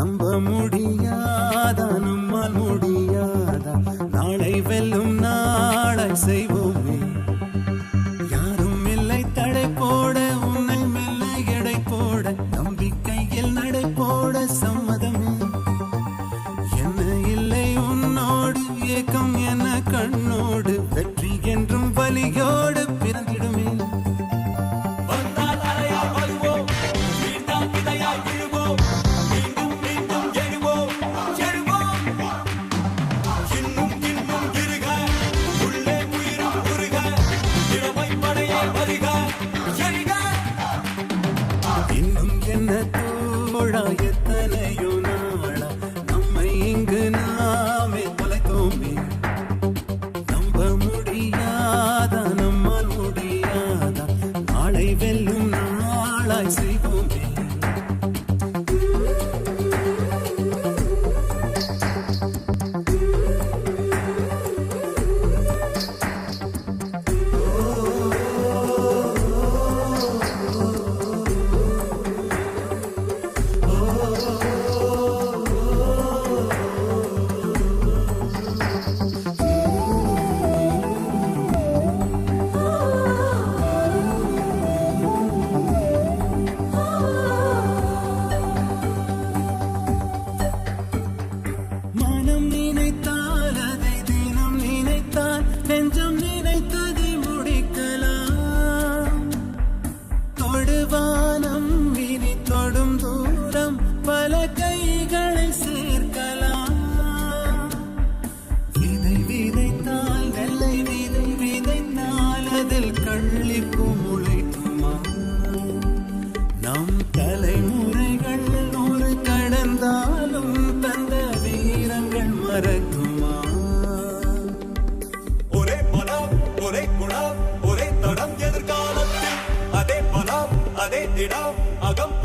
நம்ப முடியாதா நம்மால் முடியாதா நாளை வெல்லும் நாளை செய்வோமே யாரும் இல்லை தடை போட உன்னை மெல்ல எடை போட நம்பிக்கையில் நடை போட சம்மதமே என்ன இல்லை உன்னோடு ஏக்கம் என கண்ணோடு வெற்றி என்றும் வலியோடு பிறந்திடுமே இன்னும் என்ன தோழா எத்தனையோ நாளா நம்மை இங்கு நாமே தொலைத்தோமே நம்ப முடியாதா நம்மால் முடியாதா நாளை வெல்லும் நாளாய் செய்வோமே மனம் நினைத்தால் அதை தினம் நினைத்தால் நெஞ்சம் நினைத்ததை முடிக்கலாம் தொடுவானம் இனி தொடும் தூரம் பல கைகளை சேர்க்கலாம் விதை விதைத்தால் நெல்லை விதை விதைத்தால் அதில் கள்ளிப்பு முளைக்குமா நம் தலைமுறைகள் நூறு கடந்தாலும் தந்த வீரங்கள் மறக்குமா ஒரே மனம் ஒரே குணம் ஒரே தடம் எதிர்காலத்தில் அதே பலம் அதே திடம் அகம்